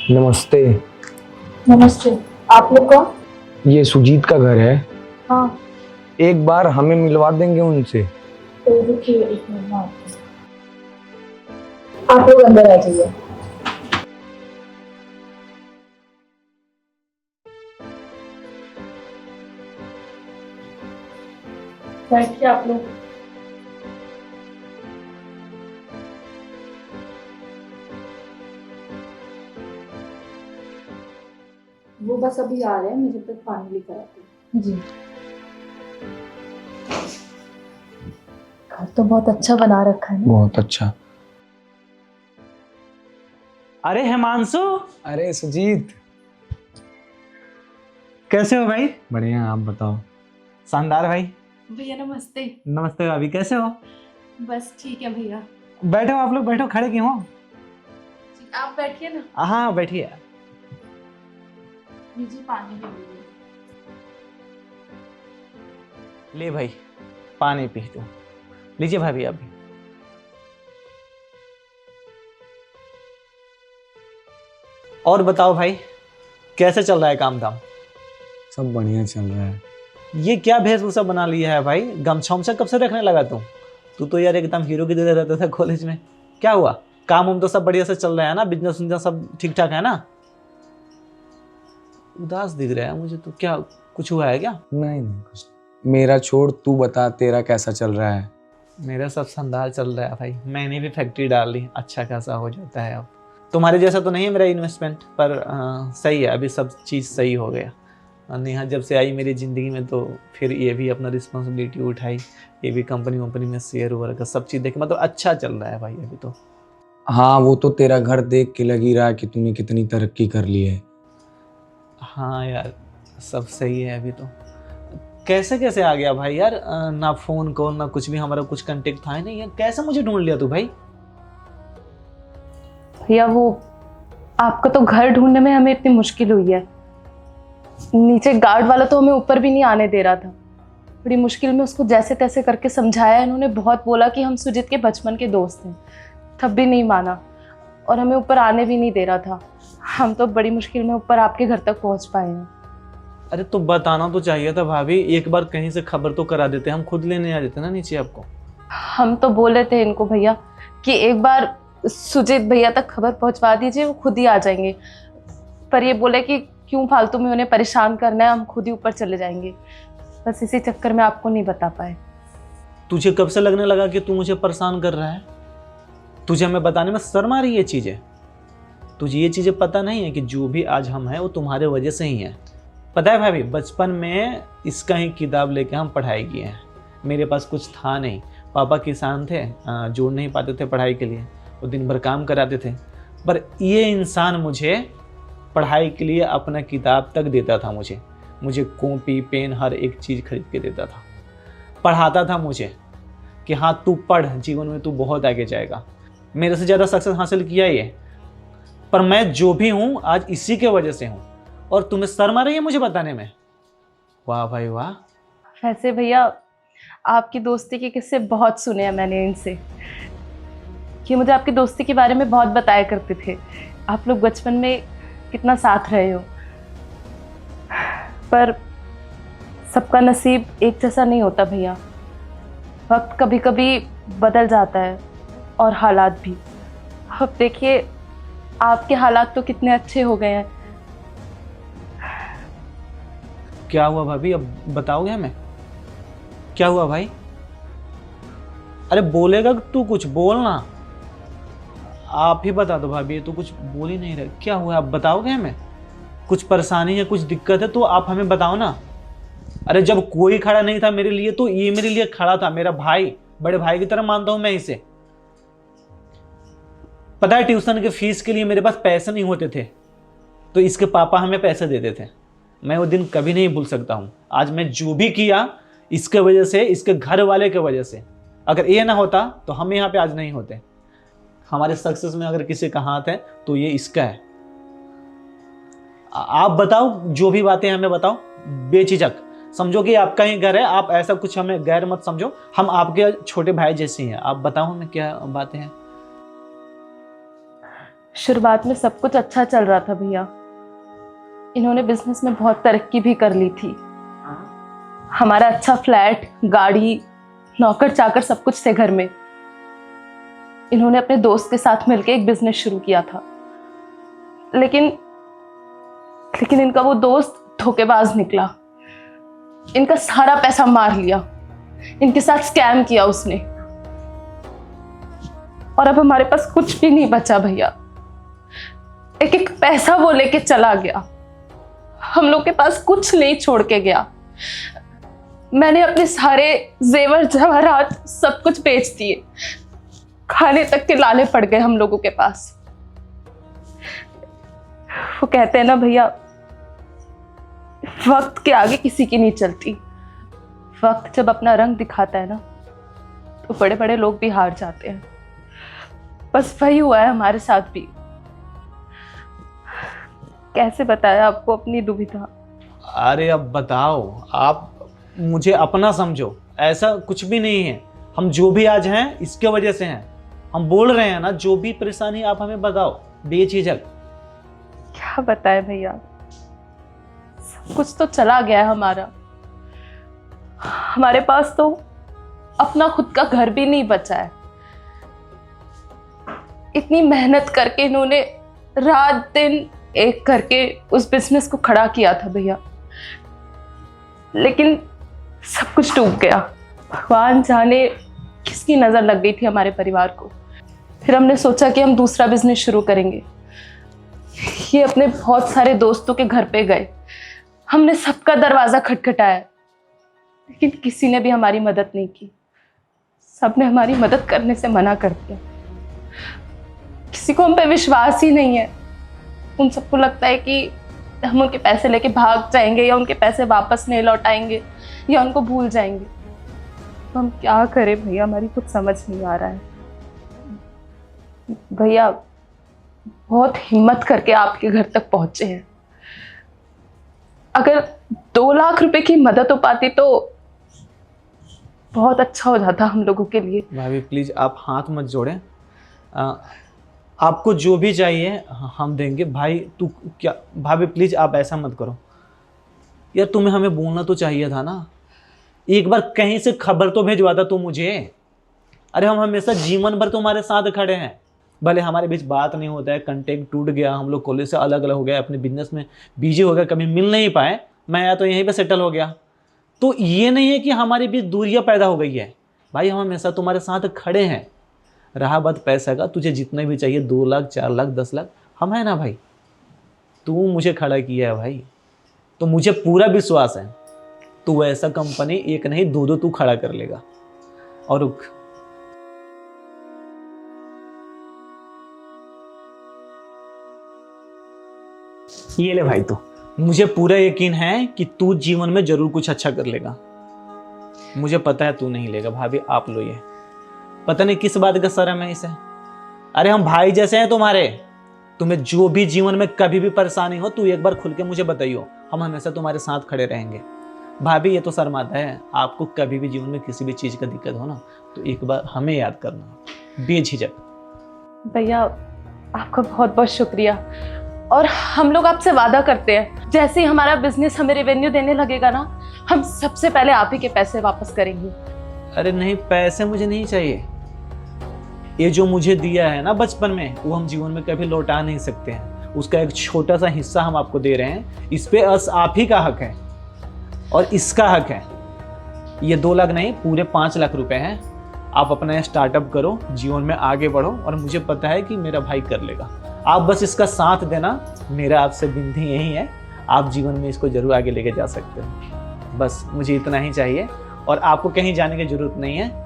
नमस्ते। नमस्ते। आप लोग कौन? ये सुजीत का घर है। हाँ। एक बार हमें मिलवा देंगे उनसे? तो रुकिए एक मिनट में आप लोग अंदर आ जाइए। बैठिए आप लोग। वो बस अभी आ रहे हैं, मुझे तक पानी लेकर आते हैं। जी। घर तो बहुत अच्छा बना रखा है ना? बहुत अच्छा। अरे हिमांशु, अरे सुजीत, कैसे हो भाई? बढ़िया। आप बताओ। शानदार भाई। भैया नमस्ते। नमस्ते भाभी, कैसे हो? बस ठीक है भैया। बैठो, आप लोग बैठो, खड़े क्यों हो? आप बैठिए ना। हाँ बैठिए। लीजिए पानी भी लीजिए। ले भाई, पानी पी लो। लीजिए भाभी आप भी। और बताओ भाई, कैसे चल रहा है काम धाम? सब बढ़िया चल रहा है। ये क्या वेशभूषा बना लिया है भाई? गमछा उमछा कब से रखने लगा तू तो यार एकदम हीरो की तरह रहता था कॉलेज में। क्या हुआ? काम उम तो सब बढ़िया से चल रहा है ना? बिजनेस उजनेस सब ठीक ठाक है ना? उदास दिख रहा है मुझे तो। क्या कुछ हुआ है क्या? नहीं नहीं, कुछ मेरा छोड़, तू बता तेरा कैसा चल रहा है? मेरा सब शानदार चल रहा है भाई। मैंने भी फैक्ट्री डाल ली, अच्छा खासा हो जाता है अब। तुम्हारे जैसा तो नहीं है मेरा इन्वेस्टमेंट, पर सही है, अभी सब चीज़ सही हो गया। नेहा जब से आई मेरी ज़िंदगी में तो फिर ये भी अपना रिस्पॉन्सिबिलिटी उठाई, ये भी कंपनी वंपनी में शेयर हुआ का सब चीज़ देखे, मतलब अच्छा चल रहा है भाई अभी तो। हाँ, वो तो तेरा घर देख के लग ही रहा है कि तूने कितनी तरक्की कर ली है। हाँ यार, सब सही है अभी तो। कैसे कैसे आ गया भाई यार? ना फ़ोन कॉल ना कुछ भी, हमारा कुछ कांटेक्ट था ही नहीं है। कैसे मुझे ढूंढ लिया तू भाई? भैया वो आपका तो घर ढूंढने में हमें इतनी मुश्किल हुई है। नीचे गार्ड वाला तो हमें ऊपर भी नहीं आने दे रहा था। बड़ी मुश्किल में उसको जैसे तैसे करके समझाया। इन्होंने बहुत बोला कि हम सुजीत के बचपन के दोस्त हैं, तब भी नहीं माना और हमें ऊपर आने भी नहीं दे रहा था। हम तो बड़ी मुश्किल में ऊपर आपके घर तक पहुंच पाए हैं। अरे तो बताना तो चाहिए था भाभी, एक बार कहीं से खबर तो करा देते, हम खुद लेने आ जाते ना नीचे आपको। हम तो बोले थे इनको भैया कि एक बार सुजीत भैया तक खबर पहुंचवा दीजिए, वो खुद ही आ जाएंगे। पर ये बोले कि क्यों फालतू में उन्हें परेशान करना है, हम खुद ही ऊपर चले जाएंगे। बस इसी चक्कर में आपको नहीं बता पाए। तुझे कब से लगने लगा कि तू मुझे परेशान कर रहा है? तुझे हमें बताने में शर्म आ रही है चीज़ें? तुझे ये चीज़ें पता नहीं है कि जो भी आज हम हैं वो तुम्हारे वजह से ही है। पता है भाभी, बचपन में इसका ही किताब लेके हम पढ़ाई किए हैं। मेरे पास कुछ था नहीं, पापा किसान थे, जोड़ नहीं पाते थे पढ़ाई के लिए, वो दिन भर काम कराते थे। पर ये इंसान मुझे पढ़ाई के लिए अपना किताब तक देता था। मुझे कॉपी पेन हर एक चीज़ खरीद के देता था। पढ़ाता था मुझे कि हाँ तू पढ़, जीवन में तू बहुत आगे जाएगा। मेरे से ज़्यादा सक्सेस हासिल किया ये, पर मैं जो भी हूँ आज इसी के वजह से हूँ। और तुम्हें शर्म आ रही है मुझे बताने में? वाह भाई वाह। वैसे भैया आपकी दोस्ती के किस्से बहुत सुने हैं मैंने इनसे, कि मुझे आपकी दोस्ती के बारे में बहुत बताया करते थे। आप लोग बचपन में कितना साथ रहे हो। पर सबका नसीब एक जैसा नहीं होता भैया। वक्त कभी कभी बदल जाता है और हालात भी। अब देखिए आपके हालात तो कितने अच्छे हो गए हैं। क्या हुआ भाभी, अब बताओगे हमें क्या हुआ भाई? अरे बोलेगा तू, कुछ बोलना। आप ही बता दो भाभी, तू कुछ बोल ही नहीं रहे। क्या हुआ आप बताओगे हमें? कुछ परेशानी है, कुछ दिक्कत है तो आप हमें बताओ ना। अरे जब कोई खड़ा नहीं था मेरे लिए तो ये मेरे लिए खड़ा था। मेरा भाई, बड़े भाई की तरह मानता हूं मैं इसे। पता है ट्यूशन के फीस के लिए मेरे पास पैसे नहीं होते थे तो इसके पापा हमें पैसे देते थे। मैं वो दिन कभी नहीं भूल सकता हूँ। आज मैं जो भी किया इसके वजह से, इसके घर वाले के वजह से। अगर ये ना होता तो हम यहाँ पे आज नहीं होते। हमारे सक्सेस में अगर किसी का हाथ है तो ये इसका है। आप बताओ, जो भी बातें हमें बताओ बेझिझक। समझो कि आपका ही घर है, आप ऐसा कुछ हमें गैर मत समझो। हम आपके छोटे भाई जैसे हैं। आप बताओ हमें क्या बातें हैं। शुरुआत में सब कुछ अच्छा चल रहा था भैया। इन्होंने बिजनेस में बहुत तरक्की भी कर ली थी। हमारा अच्छा फ्लैट, गाड़ी, नौकर चाकर सब कुछ थे घर में। इन्होंने अपने दोस्त के साथ मिलकर एक बिजनेस शुरू किया था, लेकिन इनका वो दोस्त धोखेबाज निकला। इनका सारा पैसा मार लिया, इनके साथ स्कैम किया उसने, और अब हमारे पास कुछ भी नहीं बचा भैया। एक एक पैसा वो लेके चला गया, हम लोग के पास कुछ नहीं छोड़ के गया। मैंने अपने सारे जेवर जवाहरात सब कुछ बेच दिए, खाने तक के लाले पड़ गए हम लोगों के पास। वो कहते हैं ना भैया, वक्त के आगे किसी की नहीं चलती। वक्त जब अपना रंग दिखाता है ना, तो बड़े बड़े लोग भी हार जाते हैं। बस वही हुआ है हमारे साथ भी। कैसे बताया आपको अपनी दुविधा? अरे अब बताओ, आप मुझे अपना समझो, ऐसा कुछ भी नहीं है। हम जो भी आज हैं इसके वजह से हैं। हम बोल रहे हैं ना, जो भी परेशानी आप हमें बताओ बेझिझक। क्या बताए भैया, सब कुछ तो चला गया है हमारा। हमारे पास तो अपना खुद का घर भी नहीं बचा है। इतनी मेहनत करके इन्होंने रात दिन एक करके उस बिजनेस को खड़ा किया था भैया, लेकिन सब कुछ डूब गया। भगवान जाने किसकी नजर लग गई थी हमारे परिवार को। फिर हमने सोचा कि हम दूसरा बिजनेस शुरू करेंगे। ये अपने बहुत सारे दोस्तों के घर पे गए, हमने सबका दरवाजा खटखटाया, लेकिन किसी ने भी हमारी मदद नहीं की। सबने हमारी मदद करने से मना कर दिया। किसी को हम पे विश्वास ही नहीं है। उन सबको लगता है कि हम उनके पैसे लेके भाग जाएंगे, या उनके पैसे वापस नहीं लौटाएंगे, या उनको भूल जाएंगे। तो हम क्या करें भैया, हमारी कुछ समझ नहीं आ रहा है। भैया बहुत हिम्मत करके आपके घर तक पहुंचे हैं। अगर 2 लाख रुपए की मदद हो पाती तो बहुत अच्छा हो जाता हम लोगों के लिए। भाभी प्लीज आप हाथ मत जोड़ें। आपको जो भी चाहिए हम देंगे। भाई तू क्या, भाभी प्लीज आप ऐसा मत करो यार। तुम्हें हमें बोलना तो चाहिए था ना, एक बार कहीं से खबर तो भिजवाता तू मुझे। अरे हम हमेशा जीवन भर तुम्हारे साथ खड़े हैं। भले हमारे बीच बात नहीं होता है, कंटेक्ट टूट गया, हम लोग कॉलेज से अलग अलग हो गए, अपने बिजनेस में बिजी हो गए, कभी मिल नहीं पाए। मैं या तो यहीं पे सेटल हो गया, तो ये नहीं है कि हमारे बीच दूरियां पैदा हो गई है। भाई हम हमेशा तुम्हारे साथ खड़े हैं। रहा बात पैसा का, तुझे जितने भी चाहिए 2 लाख 4 लाख 10 लाख, हम है ना भाई। तू मुझे खड़ा किया है भाई, तो मुझे पूरा विश्वास है तू ऐसा कंपनी एक नहीं 2 तू खड़ा कर लेगा। और रुक, ये ले भाई, तू, मुझे पूरा यकीन है कि तू जीवन में जरूर कुछ अच्छा कर लेगा। मुझे पता है तू नहीं लेगा। भाभी आप लो ये। पता नहीं किस बात का शर्म है इसे। अरे हम भाई जैसे हैं तुम्हारे। तुम्हें जो भी जीवन में कभी भी परेशानी हो, तू एक बार खुल के मुझे बताइयो, हम हमेशा तुम्हारे साथ खड़े रहेंगे। भाभी ये तो शर्माता है। आपको कभी भी जीवन में किसी भी चीज़ का दिक्कत हो ना, तो एक बार हमें याद करना बेझिझक। भैया आपका बहुत बहुत शुक्रिया। और हम लोग आपसे वादा करते हैं, जैसे ही हमारा बिजनेस हमें रेवेन्यू देने लगेगा ना, हम सबसे पहले आप ही के पैसे वापस करेंगे। अरे नहीं, पैसे मुझे नहीं चाहिए। ये जो मुझे दिया है ना बचपन में, वो हम जीवन में कभी लौटा नहीं सकते हैं। उसका एक छोटा सा हिस्सा हम आपको दे रहे हैं। इस पे आप ही का हक है और इसका हक है। ये 2 लाख नहीं, पूरे 5 लाख रुपए हैं। आप अपना स्टार्टअप करो, जीवन में आगे बढ़ो, और मुझे पता है कि मेरा भाई कर लेगा। आप बस इसका साथ देना। मेरा आपसे विनती यही है, आप जीवन में इसको जरूर आगे लेके जा सकते हैं। बस मुझे इतना ही चाहिए, और आपको कहीं जाने की जरूरत नहीं है।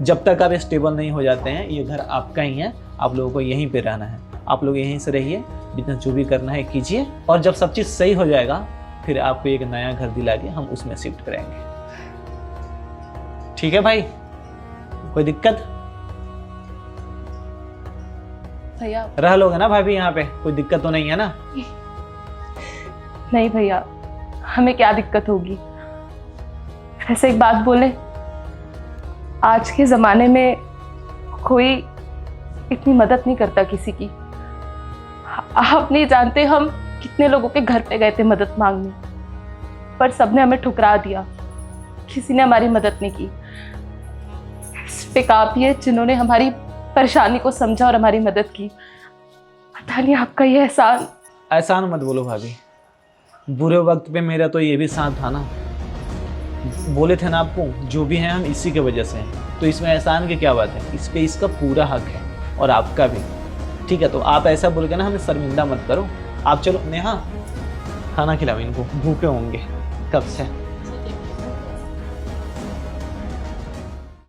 जब तक आप स्टेबल नहीं हो जाते हैं, ये घर आपका ही है। आप लोगों को यहीं पे रहना है। आप लोग यहीं से रहिए, बिजनेस जो भी करना है कीजिए, और जब सब चीज़ सही हो जाएगा फिर आपको एक नया घर दिला के हम उसमें शिफ्ट करेंगे। ठीक है भाई, कोई दिक्कत? भैया रह लोगे ना भाभी यहाँ पे? कोई दिक्कत तो नहीं है ना? नहीं भैया, हमें क्या दिक्कत होगी। वैसे एक बात बोले, आज के ज़माने में कोई इतनी मदद नहीं करता किसी की। आप नहीं जानते हम कितने लोगों के घर पे गए थे मदद मांगने, पर सबने हमें ठुकरा दिया। किसी ने हमारी मदद नहीं की। सिर्फ आप ही है जिन्होंने हमारी परेशानी को समझा और हमारी मदद की। पता नहीं आपका ये एहसान। एहसान मत बोलो भाभी, बुरे वक्त पे मेरा तो ये भी साथ था ना। बोले थे ना आपको, जो भी है हम इसी के वजह से हैं, तो इसमें एहसान की क्या बात है? इस पे इसका पूरा हक है और आपका भी। ठीक है, तो आप ऐसा बोल के ना हमें शर्मिंदा मत करो। आप चलो नेहा, खाना खिलाओ इनको, भूखे होंगे कब से।